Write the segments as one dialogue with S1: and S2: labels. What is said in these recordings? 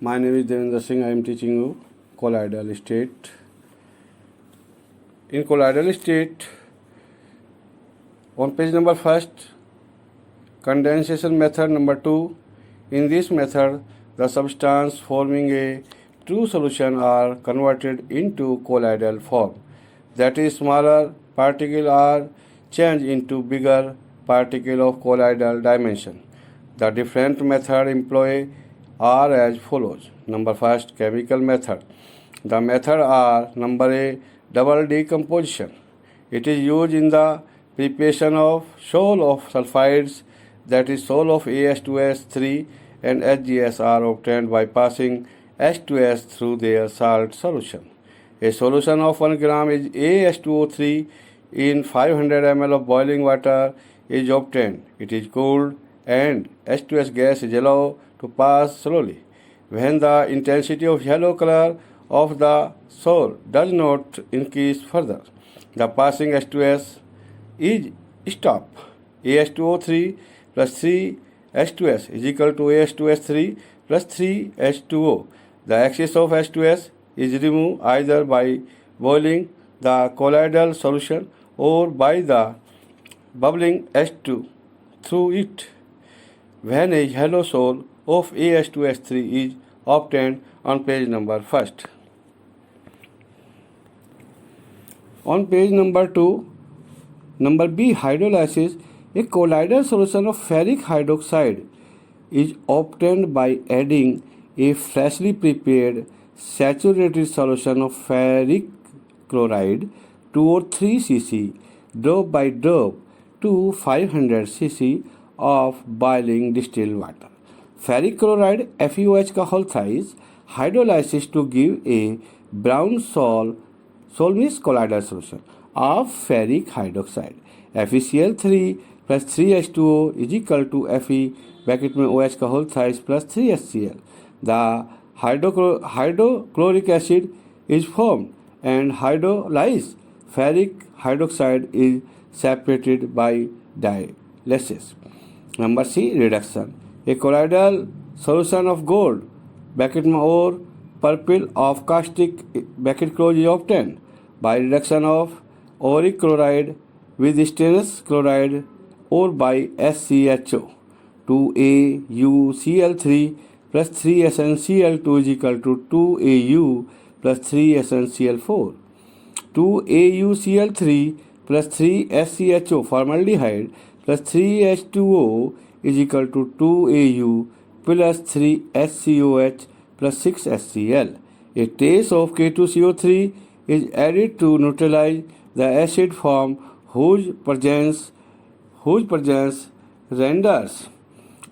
S1: My name is Devendra Singh. I am teaching you colloidal state. In colloidal state, on page number first, condensation method number 2. In this method, the substance forming a true solution are converted into colloidal form. That is, smaller particles are changed into bigger particles of colloidal dimension. The different methods employed are as follows. Number first, chemical method. The method are number A, double decomposition. It is used in the preparation of sol of sulfides, that is sol of AS2S3 and HGS are obtained by passing H2S through their salt solution. A solution of 1 gram is AS2O3 in 500 ml of boiling water is obtained. It is cooled and H2S gas is allowed to pass slowly. When the intensity of yellow color of the sol does not increase further, the passing H2S is stopped. AS2O3 plus 3H2S is equal to AS2S3 plus 3H2O. The excess of H2S is removed either by boiling the colloidal solution or by the bubbling H2 through it. When a yellow sol of AS2S3 is obtained on page number first. On page number 2, number B, hydrolysis. A colloidal solution of ferric hydroxide is obtained by adding a freshly prepared saturated solution of ferric chloride 2 or 3 cc drop by drop to 500 cc of boiling distilled water. Ferric chloride FeOH का whole thrice hydrolysis to give a brown sol means colloidal solution of ferric hydroxide. FeCl3 plus 3H2O is equal to Fe bracket में OH का whole thrice plus 3HCl. The hydrochloric acid is formed and hydrolyzed ferric hydroxide is separated by dialysis. Number C, reduction. A colloidal solution of gold bracket में or purple of caustic bracket close is obtained by reduction of auric chloride with stannous chloride or by SCHO. 2AuCl3 plus 3SnCl2 is equal to 2Au plus 3SnCl4. 2AuCl3 plus 3SCHO formaldehyde plus 3H2O is equal to 2Au plus 3HCOH plus 6HCl. A trace of K2CO3 is added to neutralize the acid form whose presence renders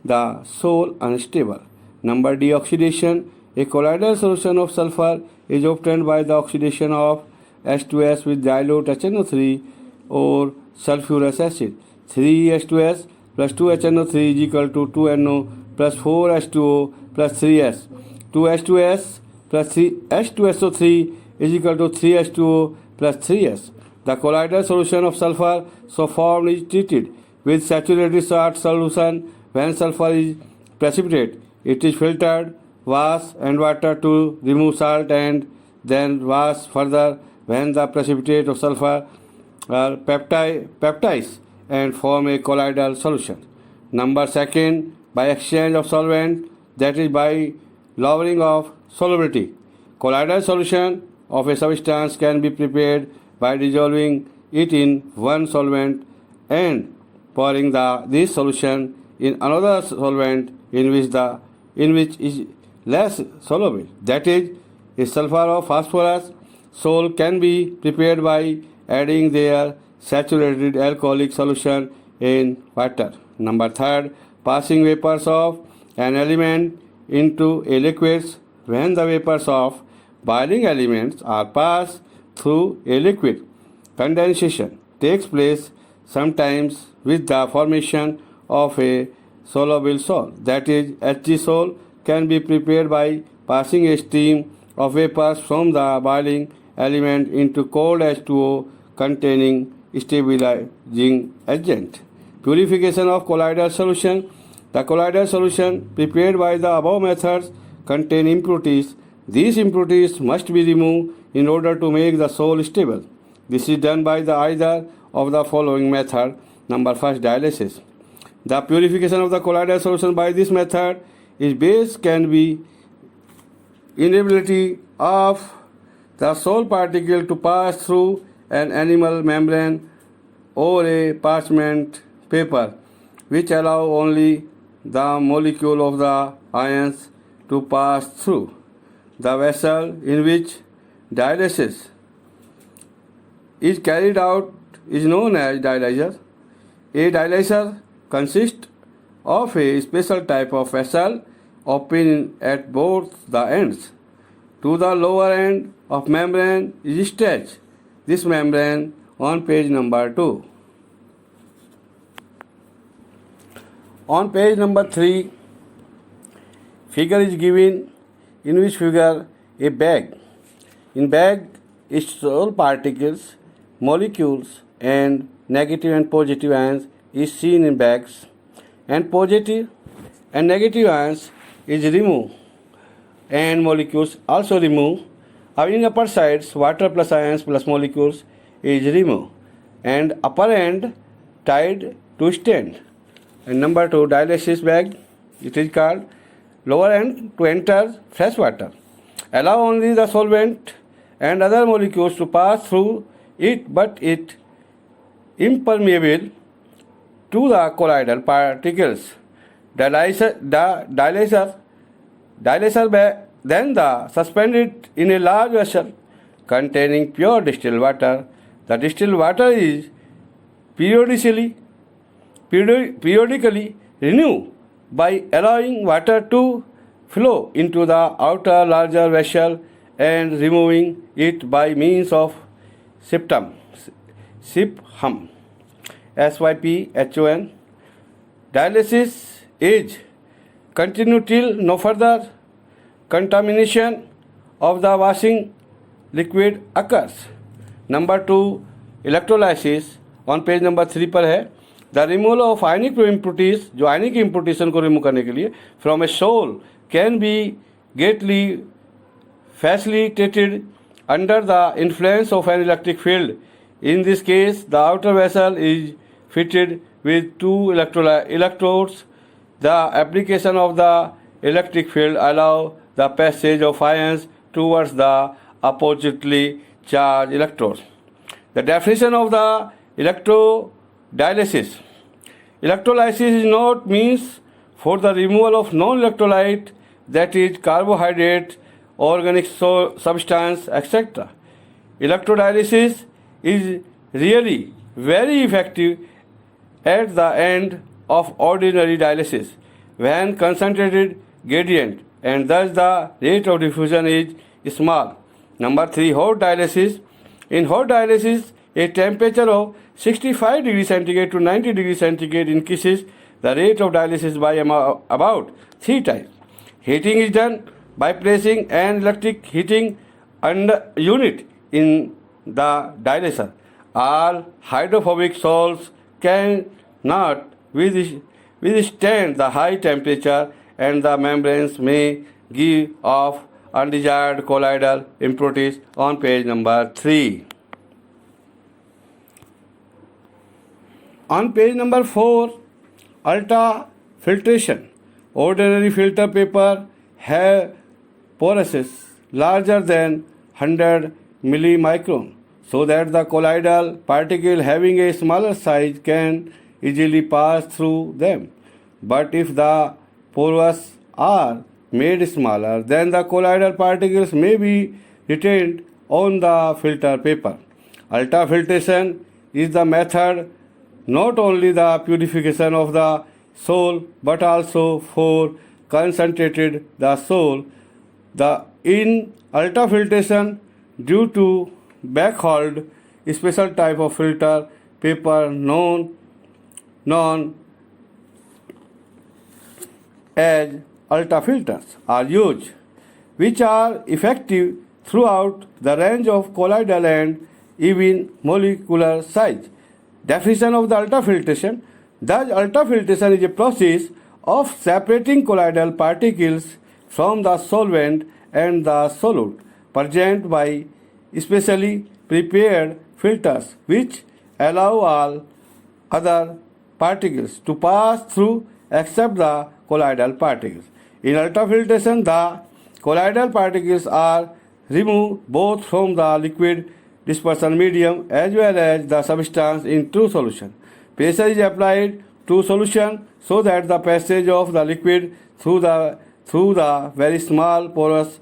S1: the sol unstable. Number D, oxidation. A colloidal solution of sulfur is obtained by the oxidation of H2S with dilute HNO3 or sulfurous acid. 3H2S plus 2HNO3 is equal to 2NO plus 4H2O plus 3S. 2H2S plus 3H2SO3 is equal to 3H2O plus 3S. The colloidal solution of sulfur so formed is treated with saturated salt solution. When sulfur is precipitate, it is filtered, washed and water to remove salt and then washed further when the precipitate of sulfur are peptides and form a colloidal solution. Number second, by exchange of solvent, that is by lowering of solubility. Colloidal solution of a substance can be prepared by dissolving it in one solvent and pouring this solution in another solvent in which is less soluble. That is, a sulfur of phosphorus sol can be prepared by adding their saturated alcoholic solution in water. Number third, passing vapors of an element into a liquid. When the vapors of boiling elements are passed through a liquid, condensation takes place, sometimes with the formation of a soluble sol. That is, Hg sol can be prepared by passing a stream of vapors from the boiling element into cold H2O containing stabilizing agent. Purification of colloidal solution. The colloidal solution prepared by the above methods contain impurities. These impurities must be removed in order to make the soul stable. This is done by the either of the following method. Number first, dialysis. The purification of the colloidal solution by this method is based can be inability of the soul particle to pass through an animal membrane or a parchment paper, which allow only the molecule of the ions to pass through. The vessel in which dialysis is carried out is known as dialyzer. A dialyzer consists of a special type of vessel open at both the ends. To the lower end of membrane is attached this membrane on page number 2. On page number 3, figure is given, in which figure a bag. In bag is soul particles, molecules and negative and positive ions is seen in bags, and positive and negative ions is removed and molecules also removed. In upper sides, water plus ions plus molecules is removed and upper end tied to stand. And number 2, dialysis bag, it is called lower end to enter fresh water. Allow only the solvent and other molecules to pass through it, but it impermeable to the colloidal particles. Dialyzer bag then the suspended in a large vessel containing pure distilled water. The distilled water is periodically renewed by allowing water to flow into the outer larger vessel and removing it by means of syphon. SYPHON. Dialysis is continue till no further contamination of the washing liquid occurs. Number 2, electrolysis on page number 3 पर है. The removal of ionic impurities, जो ionic impurities को remove करने के लिए from a sol can be greatly facilitated under the influence of an electric field. In this case, the outer vessel is fitted with 2 electrodes. The application of the electric field allows the passage of ions towards the oppositely charged electrodes. The definition of the electrodialysis. Electrolysis is not means for the removal of non-electrolyte, that is carbohydrate, organic substance, etc. Electrodialysis is really very effective at the end of ordinary dialysis when concentrated gradient and thus the rate of diffusion is small. Number 3, hot dialysis. In hot dialysis, a temperature of 65 degrees centigrade to 90 degrees centigrade increases the rate of dialysis by about 3 times. Heating is done by placing an electric heating unit in the dialyzer. All hydrophobic salts cannot withstand the high temperature and the membranes may give off undesired colloidal impurities on page number 3. On page number 4, ultrafiltration. Ordinary filter paper have porousness larger than 100 millimicron, so that the colloidal particle having a smaller size can easily pass through them. But if the pores are made smaller, then the colloidal particles may be retained on the filter paper. Ultrafiltration is the method not only the purification of the soul but also for concentrated the soul. In ultrafiltration, due to backhauled special type of filter paper known as ultrafilters are used, which are effective throughout the range of colloidal and even molecular size. Definition of the ultrafiltration. Thus, ultrafiltration is a process of separating colloidal particles from the solvent and the solute present by specially prepared filters which allow all other particles to pass through except the colloidal particles. In ultrafiltration, the colloidal particles are removed both from the liquid dispersion medium as well as the substance in true solution. Pressure is applied to solution so that the passage of the liquid through the very small pores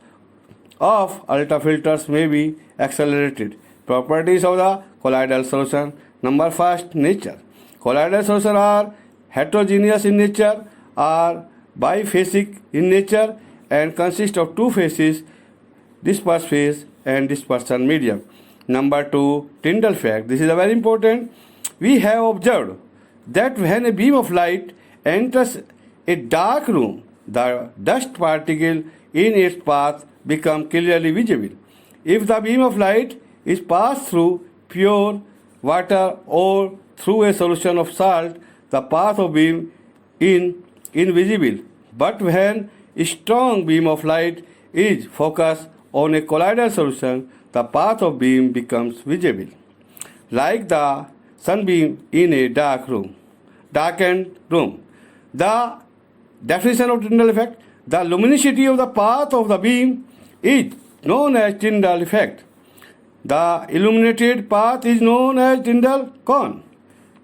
S1: of ultrafilters may be accelerated. Properties of the colloidal solution. Number first, nature. Colloidal solutions are heterogeneous in nature, are biphasic in nature, and consist of two phases, disperse phase and dispersion medium. Number two, Tyndall fact. This is a very important. We have observed that when a beam of light enters a dark room, the dust particle in its path become clearly visible. If the beam of light is passed through pure water or through a solution of salt, the path of beam is invisible. But when a strong beam of light is focused on a colloidal solution, the path of beam becomes visible, like the sunbeam in a darkened room. The definition of Tyndall effect: the luminosity of the path of the beam is known as Tyndall effect. The illuminated path is known as Tyndall cone.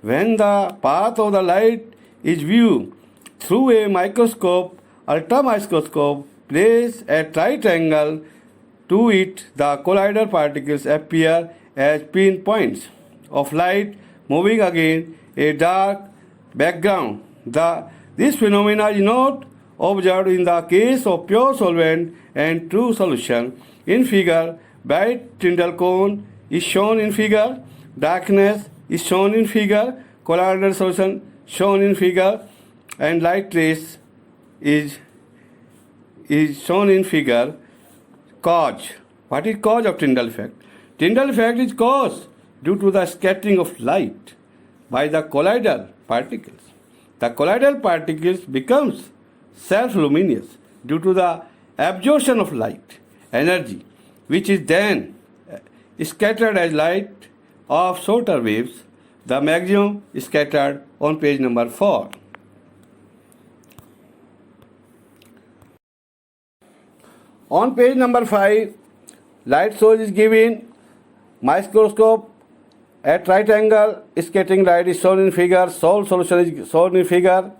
S1: When the path of the light is viewed through a microscope, ultramicroscope placed at right angle to it, the colloidal particles appear as pinpoints of light moving against a dark background. This phenomenon is not observed in the case of pure solvent and true solution. In figure, bright Tyndall cone is shown in figure, darkness is shown in figure, colloidal solution shown in figure, and light trace is shown in figure. Cause. What is cause of Tyndall effect? Tyndall effect is caused due to the scattering of light by the colloidal particles. The colloidal particles becomes self-luminous due to the absorption of light energy, which is then scattered as light of shorter waves. The maximum is scattered on page number 4. On page number 5, light source is given, microscope at right angle, scattering light is shown in figure, salt solution is shown in figure,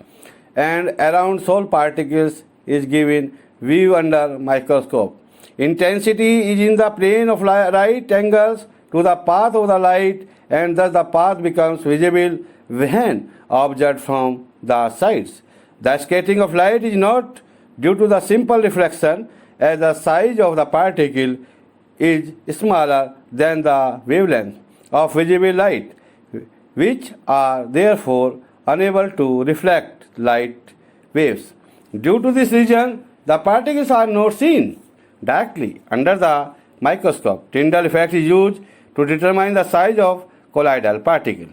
S1: and around salt particles is given, view under microscope. Intensity is in the plane of right angles to the path of the light, and thus the path becomes visible when observed from the sides. The scattering of light is not due to the simple reflection, as the size of the particle is smaller than the wavelength of visible light, which are therefore unable to reflect light waves. Due to this reason, the particles are not seen directly under the microscope. Tyndall effect is used to determine the size of colloidal particle.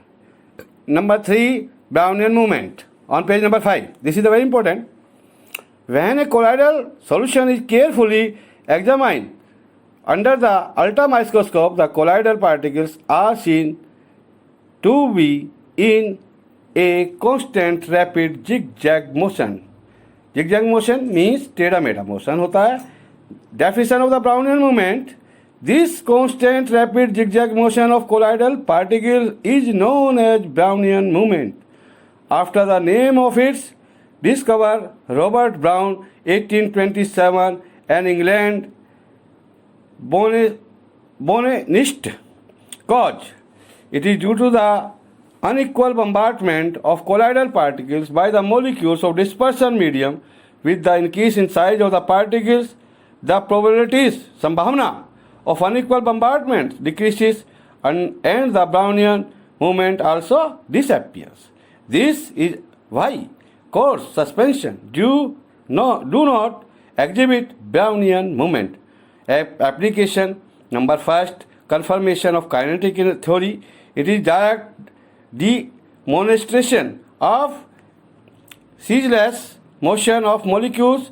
S1: Number 3, Brownian movement. On page number 5. This is very important. When a colloidal solution is carefully examined under the ultramicroscope, the colloidal particles are seen to be in a constant rapid zigzag motion. Zigzag motion means टेढ़ा-मेढ़ा motion होता है. Definition of the Brownian movement: this constant rapid zigzag motion of colloidal particles is known as Brownian movement, after the name of its discoverer Robert Brown, 1827, and England botanist. Cause: it is due to the unequal bombardment of colloidal particles by the molecules of dispersion medium. With the increase in size of the particles, the probabilities, sambhavana, of unequal bombardment decreases, and the Brownian movement also disappears. This is why coarse suspension do not exhibit Brownian movement. Application. Number first, confirmation of kinetic theory. It is direct demonstration of ceaseless motion of molecules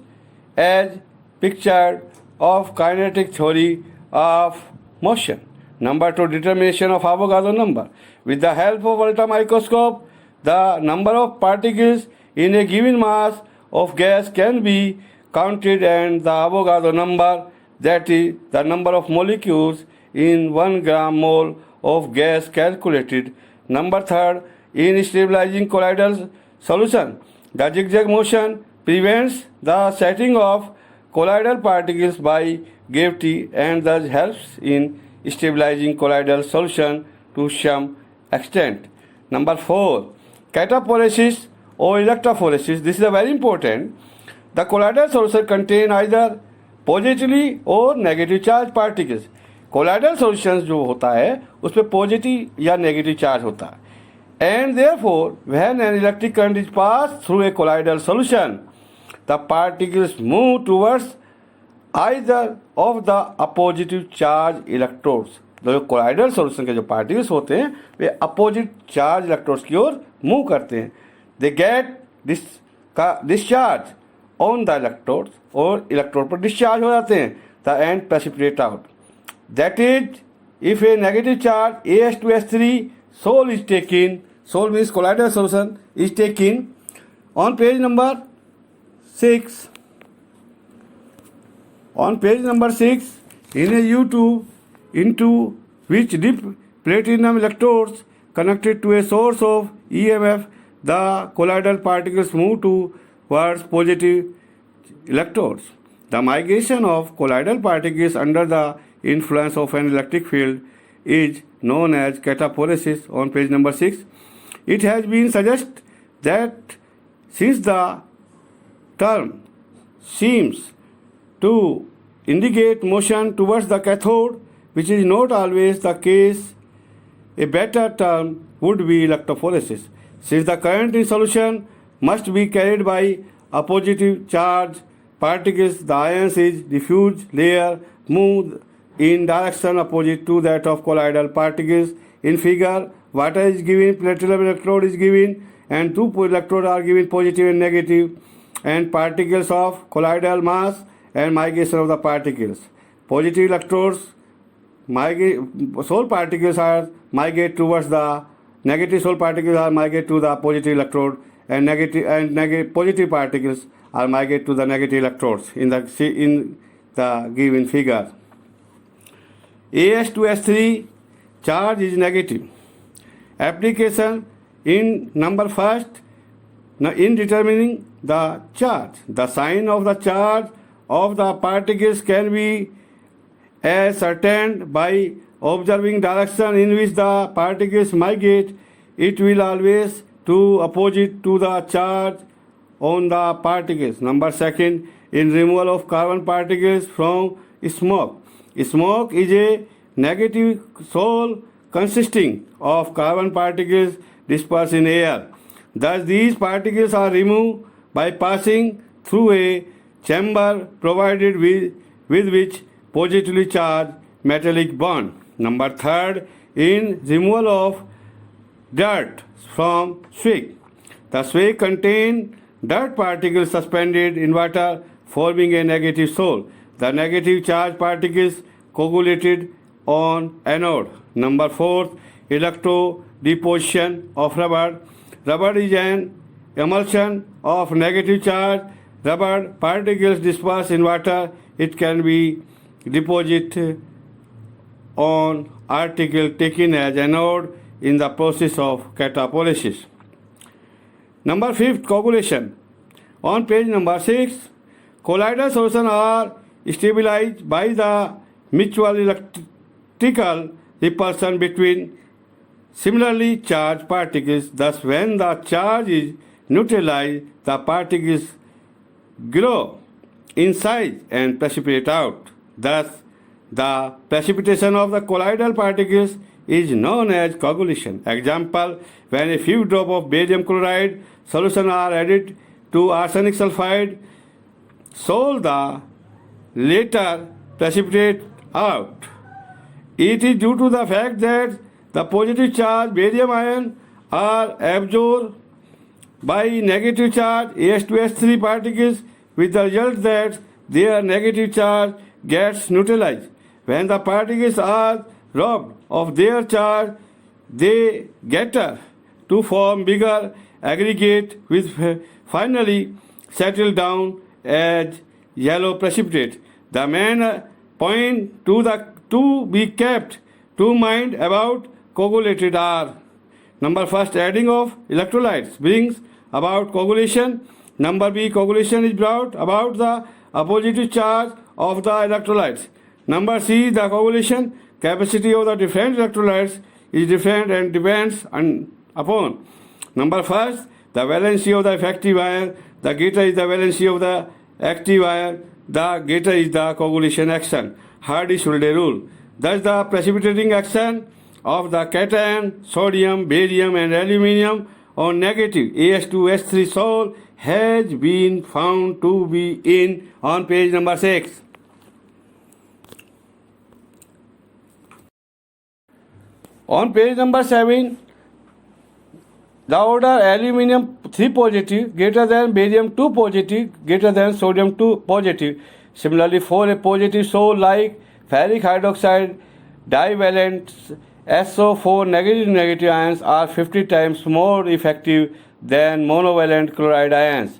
S1: as pictured of kinetic theory of motion. Number 2, determination of Avogadro number. With the help of ultra microscope, the number of particles in a given mass of gas can be counted, and the Avogadro number, that is the number of molecules in 1 gram mole of gas, calculated. Number 3, in stabilizing colloidal solution, the zigzag motion prevents the setting of colloidal particles by gravity and thus helps in stabilizing colloidal solution to some extent. Number 4, cataphoresis or electrophoresis. This is a very important. The colloidal solution contain either positively or negative charge particles. Colloidal solutions जो होता है उस पर positive या negative charge होता है, and therefore when an electric current is pass through a colloidal solution the particles move towards either of the appositive charge electrodes. जो colloidal solution के जो पार्टिकल्स होते हैं वे अपोजिट चार्ज इलेक्ट्रोड्स की ओर move करते हैं. They get discharge on the electrodes, और electrode पर डिस्चार्ज हो जाते हैं. The end precipitate out. That is, if a negative charge AS2S3 Sol is taken, Sol means colloidal solution, is taken on page number 6. On page number 6, in a U-tube into which dip platinum electrodes connected to a source of EMF, the colloidal particles move towards positive electrodes. The migration of colloidal particles under the influence of an electric field is known as cataphoresis. On page number 6, it has been suggested that since the term seems to indicate motion towards the cathode, which is not always the case, a better term would be electrophoresis. Since the current in solution must be carried by a positive charge particles, the ions is diffuse layer move in direction opposite to that of colloidal particles. In figure, water is given, platinum electrode is given, and two electrodes are given, positive and negative, and particles of colloidal mass and migration of the particles. Positive electrodes migrate, Sol particles are migrate towards the negative Sol particles are migrate to the positive electrode, and positive particles are migrate to the negative electrodes in the given figure. AS2S3 charge is negative. Application in number first, in determining the charge. The sign of the charge of the particles can be ascertained by observing direction in which the particles migrate. It will always to opposite to the charge on the particles. Number second, in removal of carbon particles from smoke. Smoke is a negative Sol consisting of carbon particles dispersed in air. Thus, these particles are removed by passing through a chamber provided with which positively charged metallic bond. Number third, in removal of dirt from swag. The swag contains dirt particles suspended in water, forming a negative Sol. The negative charge particles coagulated on anode. Number 4, electrodeposition of rubber. Rubber is an emulsion of negative charge. Rubber particles dispersed in water. It can be deposited on article taken as anode in the process of cataphoresis. Number 5, coagulation. On page number 6, colloidal solutions are stabilized by the mutual electrical repulsion between similarly charged particles. Thus, when the charge is neutralized, the particles grow in size and precipitate out. Thus, the precipitation of the colloidal particles is known as coagulation. Example, when a few drops of barium chloride solution are added to arsenic sulfide, so the later precipitate out. It is due to the fact that the positive charge barium ion are absorbed by negative charge As2S3 particles, with the result that their negative charge gets neutralized. When the particles are robbed of their charge, they scatter to form bigger aggregate which finally settle down as yellow precipitate. The main point to be kept to mind about coagulated are: number first, adding of electrolytes brings about coagulation. Number B, coagulation is brought about the opposite charge of the electrolytes. Number C, the coagulation capacity of the different electrolytes is different and depends upon: number first, the valency of the effective ion. The greater is the valency of the active ion, the greater is the coagulation action. Hardy-Schulde rule. Thus, the precipitating action of the cation, sodium, barium, and aluminium on negative As2S3 Sol has been found to be in on page number 6. On page number 7, the order aluminium 3 positive greater than barium 2 positive greater than sodium 2 positive. Similarly, for a positive Sol like ferric hydroxide, divalent SO4 negative ions are 50 times more effective than monovalent chloride ions.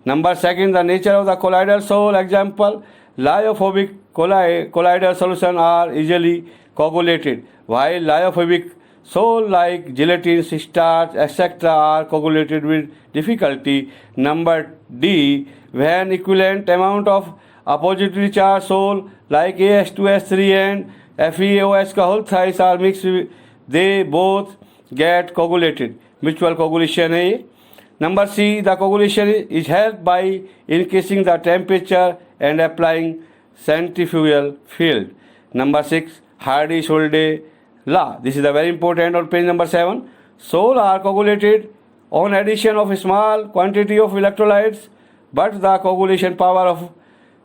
S1: Number second, the nature of the colloidal Sol. Example, lyophobic colloidal solution are easily coagulated, while lyophobic Sol like gelatin, starch, etc. are coagulated with difficulty. Number D, when equivalent amount of oppositely charged Sol like AS2S3 and FeOH का whole thrice are mixed, they both get coagulated. Mutual coagulation है ये. Number C, the coagulation is helped by increasing the temperature and applying centrifugal field. Number 6, Hardy-Schulde law. This is the very important on page number 7. Sol are coagulated on addition of a small quantity of electrolytes, but the coagulation power of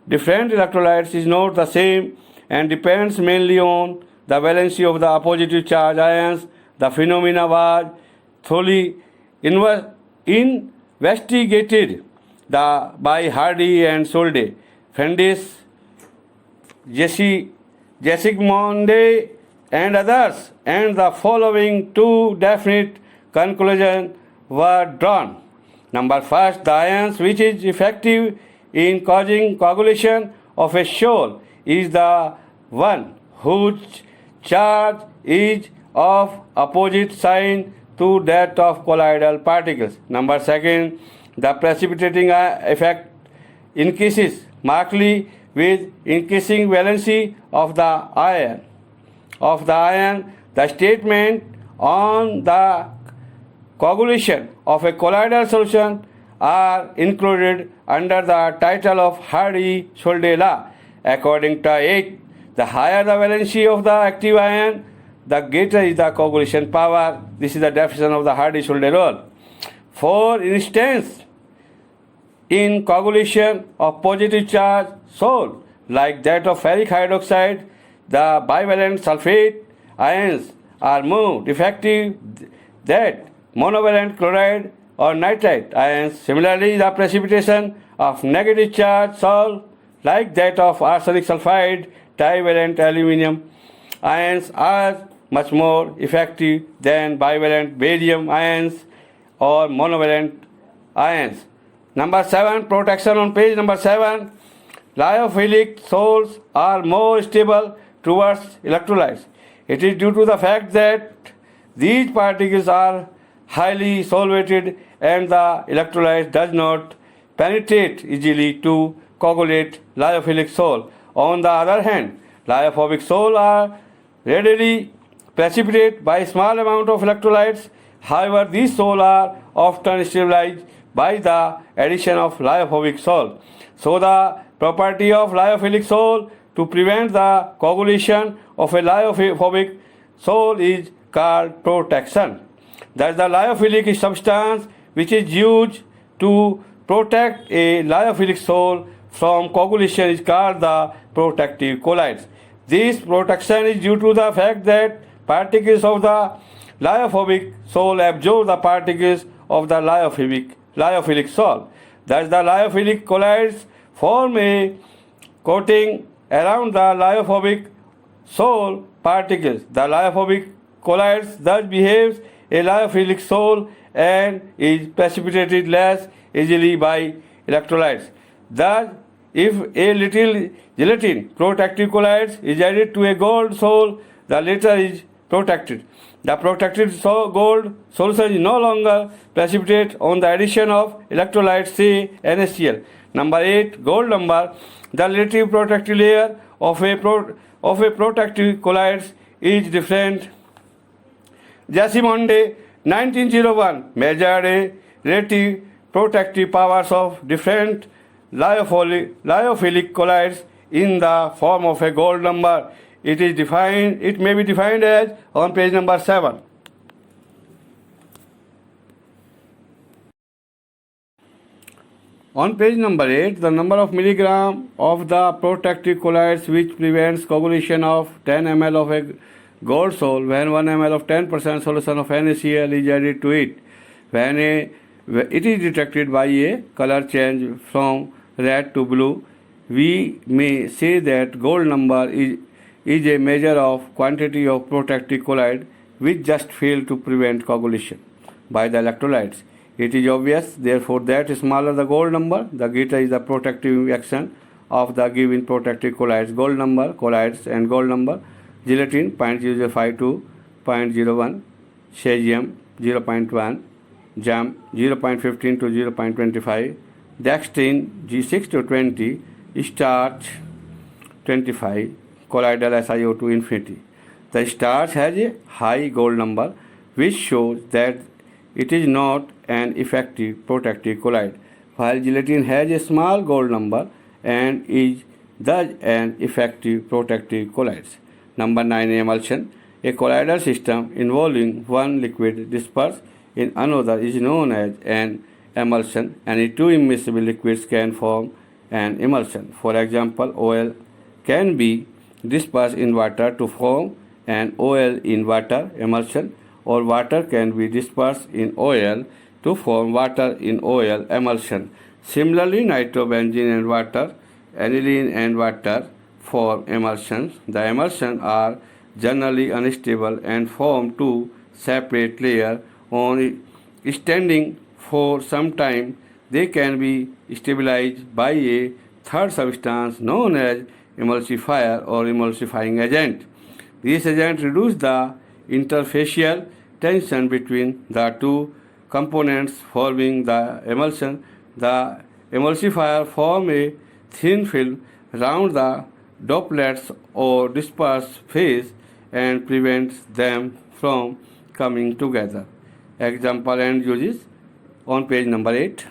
S1: different electrolytes is not the same and depends mainly on the valency of the opposite charge ions. The phenomena was thoroughly investigated by Hardy and Schulde, Fendis, Jessigmonde, and others, and the following two definite conclusions were drawn. Number first, the ions which is effective in causing coagulation of a Sol is the one whose charge is of opposite sign to that of colloidal particles. Number second, the precipitating effect increases markedly with increasing valency of the ion. The statement on the coagulation of a colloidal solution are included under the title of Hardy-Schulde law. According to it, the higher the valency of the active ion, the greater is the coagulation power. This is the definition of the Hardy-Schulde rule. For instance, in coagulation of positive charge Sol, like that of ferric hydroxide, the bivalent sulfate ions are more effective than monovalent chloride or nitrite ions. Similarly, the precipitation of negative charge Sol, like that of arsenic sulfide, trivalent aluminium ions, are much more effective than bivalent barium ions or monovalent ions. Number 7, protection on page number 7. Lyophilic sols are more stable towards electrolytes. It is due to the fact that these particles are highly solvated and the electrolyte does not penetrate easily to coagulate lyophilic sol. On the other hand, lyophobic sol are readily precipitate by small amount of electrolytes. However, these sol are often stabilized by the addition of lyophobic sol. So the property of lyophilic sol to prevent the coagulation of a lyophobic sol is called protection. Thus, the lyophilic substance which is used to protect a lyophilic sol from coagulation is called the protective colloids. This protection is due to the fact that particles of the lyophobic sol absorb the particles of the lyophilic sol. Thus, the lyophilic colloids form a coating around the lyophobic sol particles. The lyophobic colloids thus behaves a lyophilic sol and is precipitated less easily by electrolytes. Thus, if a little gelatin protective colloids is added to a gold sol, the latter is protected. The protected gold solution is no longer precipitate on the addition of electrolytes, say NaCl. Number 8, gold number. The relative protective layer of a protective colloids is different. Jasimonde 1901 measured a relative protective powers of different lyophilic colloids in the form of a gold number. It may be defined as on page number 7. On page number 8, the number of milligram of the protective colloids which prevents coagulation of 10 ml of a gold sol when 1 ml of 10% solution of NaCl is added to it. When it is detected by a color change from red to blue, we may say that gold number is a measure of quantity of protective colloid which just fail to prevent coagulation by the electrolytes. It is obvious, therefore, that smaller the gold number, the greater is the protective action of the given protective colloids. Gold number, colloids and gold number, gelatin 0.005 to 0.01, cesium 0.1, jam 0.15 to 0.25, dextrin G6 to 20, starch 25, colloidal SiO2 infinity. The starch has a high gold number, which shows that it is not an effective protective colloid, while gelatin has a small gold number and is thus an effective protective colloid. Number 9, emulsion. A colloidal system involving one liquid dispersed in another is known as an emulsion. Any two immiscible liquids can form an emulsion. For example, oil can be dispersed in water to form an oil in water emulsion, or water can be dispersed in oil to form water in oil emulsion. Similarly, nitrobenzene and water, aniline and water form emulsions. The emulsions are generally unstable and form two separate layers on standing for some time. They can be stabilized by a third substance known as emulsifier or emulsifying agent. These agents reduce the interfacial tension between the two components forming the emulsion. The emulsifier forms a thin film around the droplets or dispersed phase and prevents them from coming together. Example and uses on page number 8.